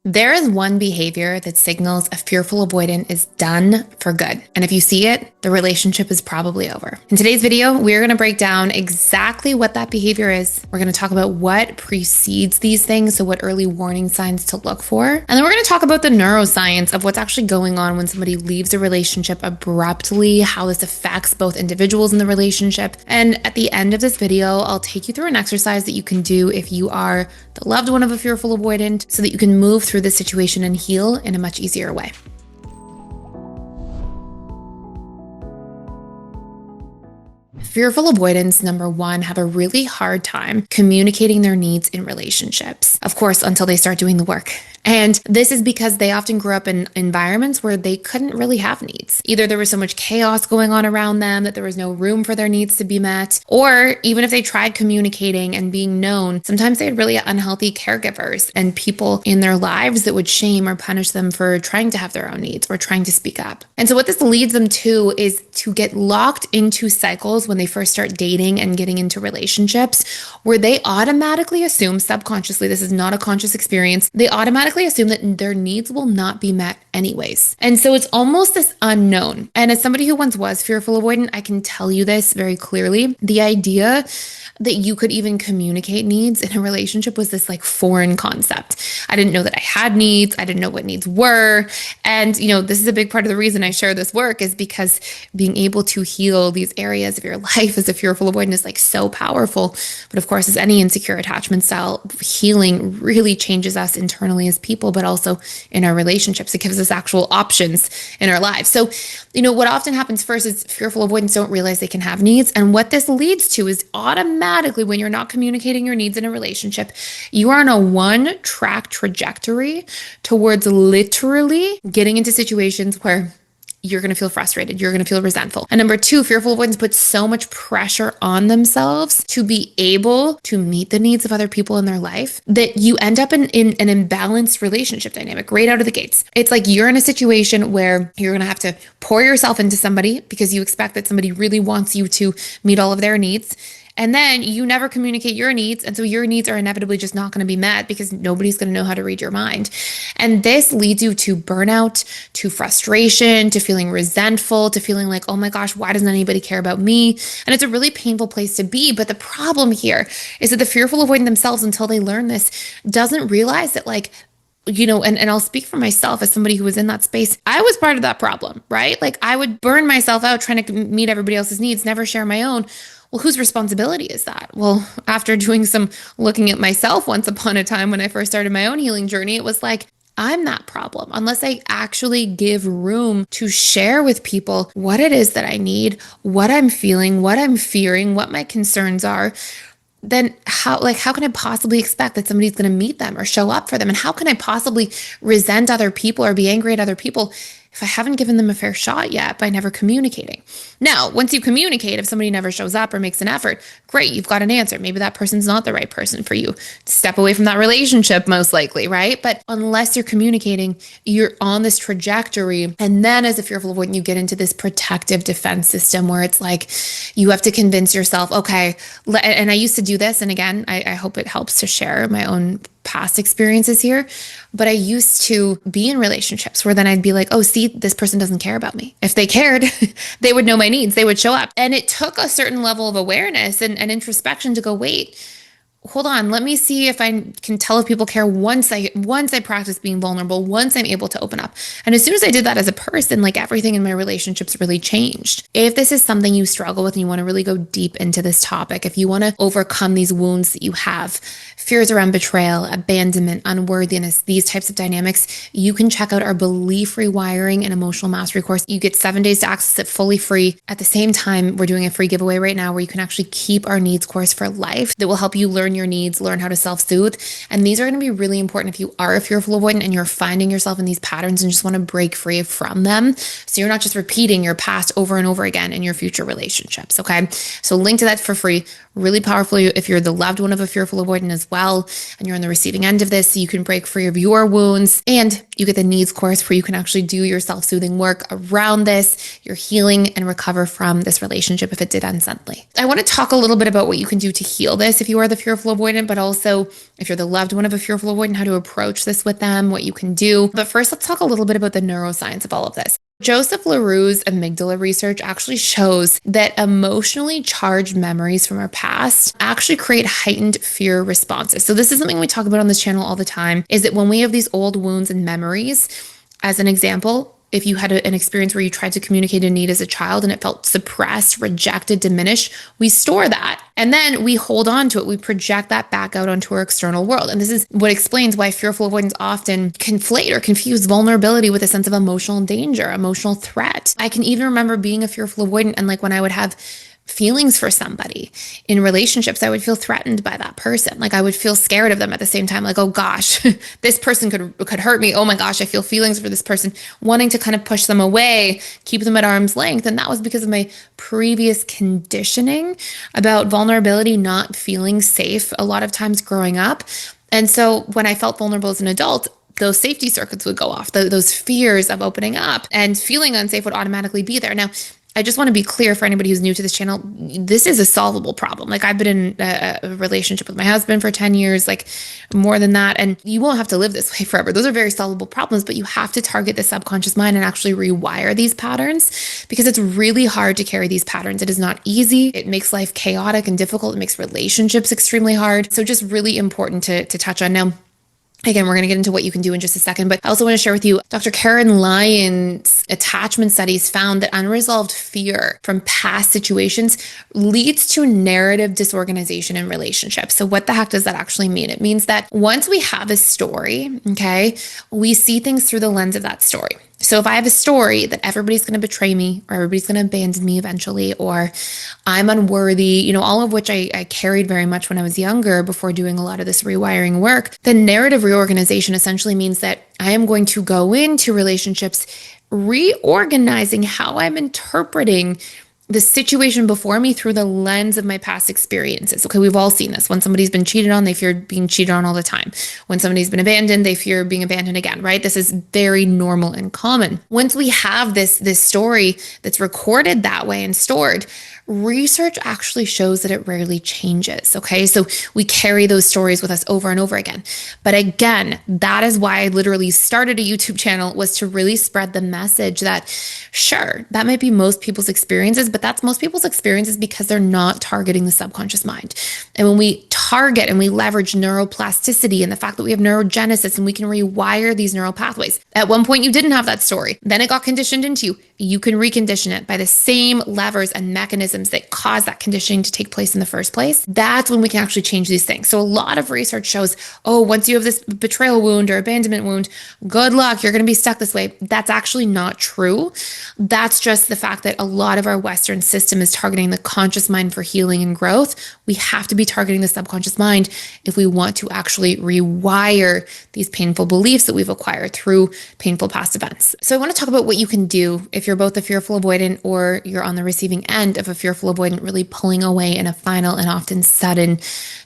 There is one behavior that signals a fearful avoidant is done for good. And if you see it, the relationship is probably over. In today's video, we're going to break down exactly what that behavior is. We're going to talk about what precedes these things, so what early warning signs to look for. And then we're going to talk about the neuroscience of what's actually going on when somebody leaves a relationship abruptly, how this affects both individuals in the relationship. And at the end of this video, I'll take you through an exercise that you can do if you are the loved one of a fearful avoidant, so that you can move through this situation and heal in a much easier way. Fearful avoidants, number one, have a really hard time communicating their needs in relationships. Of course, until they start doing the work. And this is because they often grew up in environments where they couldn't really have needs. Either there was so much chaos going on around them that there was no room for their needs to be met, or even if they tried communicating and being known, sometimes they had really unhealthy caregivers and people in their lives that would shame or punish them for trying to have their own needs or trying to speak up. And so what this leads them to is to get locked into cycles when they first start dating and getting into relationships, where they automatically assume subconsciously, this is not a conscious experience, they automatically assume that their needs will not be met anyways. And so it's almost this unknown. And as somebody who once was fearful avoidant, I can tell you this very clearly. The idea that you could even communicate needs in a relationship was this like foreign concept. I didn't know that I had needs. I didn't know what needs were. And, this is a big part of the reason I share this work, is because being able to heal these areas of your life as a fearful avoidant is like so powerful. But of course, as any insecure attachment style, healing really changes us internally as people, but also in our relationships. It gives us actual options in our lives. So, what often happens first is fearful avoidants don't realize they can have needs. And what this leads to is automatically, when you're not communicating your needs in a relationship, you are on a one-track trajectory towards literally getting into situations where you're going to feel frustrated. You're going to feel resentful. And number two, fearful avoidants put so much pressure on themselves to be able to meet the needs of other people in their life that you end up in an imbalanced relationship dynamic right out of the gates. It's like you're in a situation where you're going to have to pour yourself into somebody because you expect that somebody really wants you to meet all of their needs. And then you never communicate your needs. And so your needs are inevitably just not going to be met because nobody's going to know how to read your mind. And this leads you to burnout, to frustration, to feeling resentful, to feeling like, oh my gosh, why doesn't anybody care about me? And it's a really painful place to be. But the problem here is that the fearful avoidant themselves, until they learn this, doesn't realize that and I'll speak for myself as somebody who was in that space. I was part of that problem, right? Like I would burn myself out trying to meet everybody else's needs, never share my own. Well, whose responsibility is that? Well, after doing some looking at myself once upon a time when I first started my own healing journey, it was like, I'm that problem. Unless I actually give room to share with people what it is that I need, what I'm feeling, what I'm fearing, what my concerns are, then how can I possibly expect that somebody's going to meet them or show up for them? And how can I possibly resent other people or be angry at other people if I haven't given them a fair shot yet by never communicating? Now, once you communicate, if somebody never shows up or makes an effort, great, you've got an answer. Maybe that person's not the right person for you. Step away from that relationship, most likely, right? But unless you're communicating, you're on this trajectory. And then as a fearful avoidant, you get into this protective defense system where it's like, you have to convince yourself, okay, and I used to do this. And again, I hope it helps to share my own past experiences here, but I used to be in relationships where then I'd be like, oh, see, this person doesn't care about me. If they cared, they would know my needs, they would show up. And it took a certain level of awareness and introspection to go, wait, hold on, let me see if I can tell if people care once I practice being vulnerable, once I'm able to open up. And as soon as I did that as a person, like everything in my relationships really changed. If this is something you struggle with and you want to really go deep into this topic, if you want to overcome these wounds that you have, fears around betrayal, abandonment, unworthiness, these types of dynamics, you can check out our belief rewiring and emotional mastery course. You get 7 days to access it fully free. At the same time, we're doing a free giveaway right now where you can actually keep our needs course for life that will help you learn your needs, learn how to self-soothe. And these are going to be really important if you are a fearful avoidant and you're finding yourself in these patterns and just want to break free from them. So you're not just repeating your past over and over again in your future relationships. Okay. So link to that for free. Really powerful if you're the loved one of a fearful avoidant as well, and you're on the receiving end of this, so you can break free of your wounds, and you get the needs course where you can actually do your self-soothing work around this, your healing, and recover from this relationship if it did end suddenly. I want to talk a little bit about what you can do to heal this if you are the fearful fearful avoidant, but also if you're the loved one of a fearful avoidant, how to approach this with them, what you can do. But first, let's talk a little bit about the neuroscience of all of this. Joseph LaRue's amygdala research actually shows that emotionally charged memories from our past actually create heightened fear responses. So this is something we talk about on this channel all the time, is that when we have these old wounds and memories, as an example, if you had an experience where you tried to communicate a need as a child and it felt suppressed, rejected, diminished, we store that and then we hold on to it. We project that back out onto our external world. And this is what explains why fearful avoidants often conflate or confuse vulnerability with a sense of emotional danger, emotional threat. I can even remember being a fearful avoidant and like when I would have feelings for somebody in relationships, I would feel threatened by that person. Like I would feel scared of them at the same time. Like, oh gosh, this person could hurt me. Oh my gosh, I feel feelings for this person, wanting to kind of push them away, keep them at arm's length. And that was because of my previous conditioning about vulnerability, not feeling safe a lot of times growing up. And so when I felt vulnerable as an adult, those safety circuits would go off. Those fears of opening up and feeling unsafe would automatically be there. Now, I just want to be clear for anybody who's new to this channel, this is a solvable problem. Like I've been in a relationship with my husband for 10 years, like more than that. And you won't have to live this way forever. Those are very solvable problems, but you have to target the subconscious mind and actually rewire these patterns because it's really hard to carry these patterns. It is not easy. It makes life chaotic and difficult. It makes relationships extremely hard. So just really important to touch on. Now, again, we're going to get into what you can do in just a second, but I also want to share with you, Dr. Karen Lyon's attachment studies found that unresolved fear from past situations leads to narrative disorganization in relationships. So what the heck does that actually mean? It means that once we have a story, okay, we see things through the lens of that story. So if I have a story that everybody's going to betray me or everybody's going to abandon me eventually, or I'm unworthy, all of which I carried very much when I was younger before doing a lot of this rewiring work, the narrative reorganization essentially means that I am going to go into relationships reorganizing how I'm interpreting the situation before me through the lens of my past experiences. Okay, we've all seen this. When somebody's been cheated on, they fear being cheated on all the time. When somebody's been abandoned, they fear being abandoned again, right? This is very normal and common. Once we have this story that's recorded that way and stored, research actually shows that it rarely changes, okay? So we carry those stories with us over and over again. But again, that is why I literally started a YouTube channel, was to really spread the message that, sure, that might be most people's experiences, but that's most people's experiences because they're not targeting the subconscious mind. And when we target and we leverage neuroplasticity and the fact that we have neurogenesis and we can rewire these neural pathways. At one point, you didn't have that story. Then it got conditioned into you. You can recondition it by the same levers and mechanisms that cause that conditioning to take place in the first place. That's when we can actually change these things. So a lot of research shows, oh, once you have this betrayal wound or abandonment wound, good luck, you're going to be stuck this way. That's actually not true. That's just the fact that a lot of our Western system is targeting the conscious mind for healing and growth. We have to be targeting the subconscious mind if we want to actually rewire these painful beliefs that we've acquired through painful past events. So I want to talk about what you can do if you're both a fearful avoidant or you're on the receiving end of a fearful avoidant really pulling away in a final and often sudden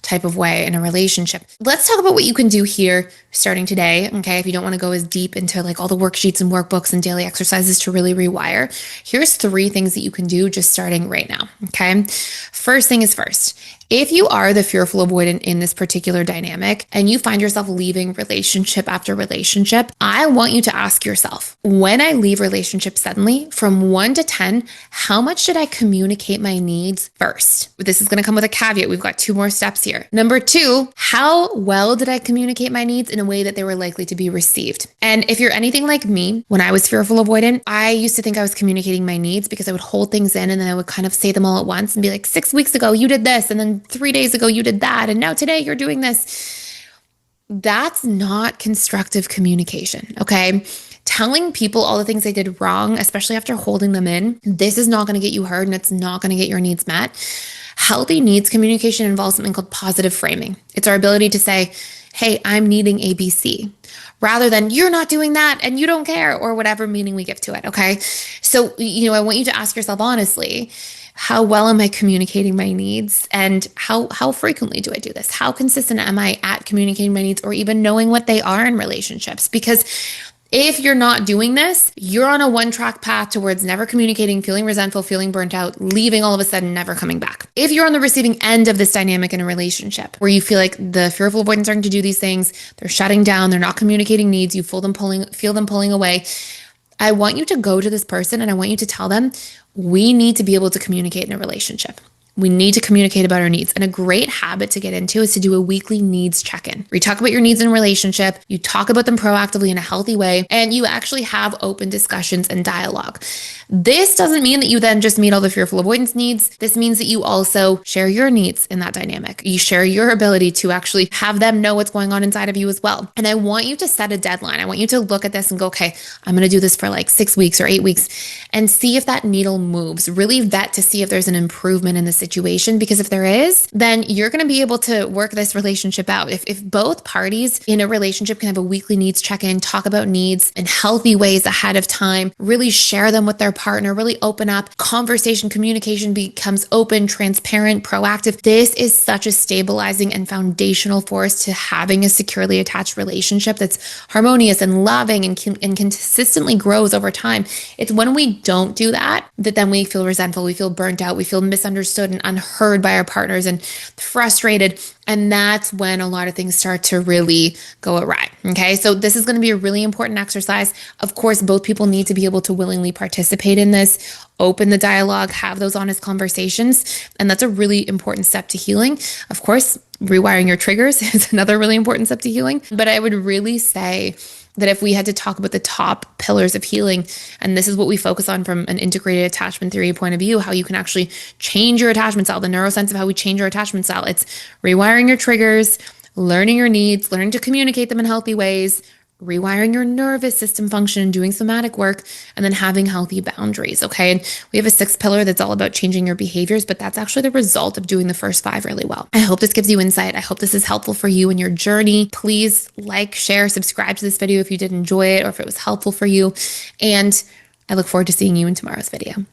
type of way in a relationship. Let's talk about what you can do here starting today, okay? If you don't want to go as deep into like all the worksheets and workbooks and daily exercises to really rewire, here's 3 things that you can do just starting right now, okay? First thing is first. If you are the fearful avoidant in this particular dynamic and you find yourself leaving relationship after relationship, I want you to ask yourself, when I leave relationship suddenly, from 1 to 10, how much did I communicate my needs first? This is going to come with a caveat. We've got 2 more steps here. Number 2, how well did I communicate my needs in a way that they were likely to be received? And if you're anything like me, when I was fearful avoidant, I used to think I was communicating my needs because I would hold things in and then I would kind of say them all at once and be like, 6 weeks ago, you did this. And then 3 days ago, you did that. And now today you're doing this. That's not constructive communication. Okay. Telling people all the things they did wrong, especially after holding them in, this is not going to get you heard and it's not going to get your needs met. Healthy needs communication involves something called positive framing. It's our ability to say, hey, I'm needing ABC, rather than you're not doing that and you don't care, or whatever meaning we give to it. Okay. So, I want you to ask yourself honestly, how well am I communicating my needs? And how frequently do I do this? How consistent am I at communicating my needs or even knowing what they are in relationships? Because If you're not doing this, you're on a one-track path towards never communicating, feeling resentful, feeling burnt out, leaving all of a sudden, never coming back. If you're on the receiving end of this dynamic in a relationship where you feel like the fearful avoidants starting to do these things, they're shutting down, they're not communicating needs, you feel them pulling away, I want you to go to this person and I want you to tell them, we need to be able to communicate in a relationship. We need to communicate about our needs. And a great habit to get into is to do a weekly needs check-in, where you talk about your needs in a relationship, you talk about them proactively in a healthy way, and you actually have open discussions and dialogue. This doesn't mean that you then just meet all the fearful avoidance needs. This means that you also share your needs in that dynamic. You share your ability to actually have them know what's going on inside of you as well. And I want you to set a deadline. I want you to look at this and go, okay, I'm going to do this for like 6 weeks or 8 weeks and see if that needle moves. Really vet to see if there's an improvement in the situation, because if there is, then you're going to be able to work this relationship out. If both parties in a relationship can have a weekly needs check-in, talk about needs in healthy ways ahead of time, really share them with their partner, really open up, conversation, communication becomes open, transparent, proactive. This is such a stabilizing and foundational force to having a securely attached relationship that's harmonious and loving and consistently grows over time. It's when we don't do that then we feel resentful, we feel burnt out, we feel misunderstood and unheard by our partners and frustrated. And that's when a lot of things start to really go awry. Okay. So this is going to be a really important exercise. Of course, both people need to be able to willingly participate in this, open the dialogue, have those honest conversations. And that's a really important step to healing. Of course, rewiring your triggers is another really important step to healing. But I would really say that if we had to talk about the top pillars of healing, and this is what we focus on from an integrated attachment theory point of view, how you can actually change your attachment style, the neuroscience of how we change our attachment style. It's rewiring your triggers, learning your needs, learning to communicate them in healthy ways, rewiring your nervous system function, doing somatic work, and then having healthy boundaries. Okay. And we have a 6th pillar that's all about changing your behaviors, but that's actually the result of doing the first 5 really well. I hope this gives you insight. I hope this is helpful for you in your journey. Please like, share, subscribe to this video if you did enjoy it or if it was helpful for you. And I look forward to seeing you in tomorrow's video.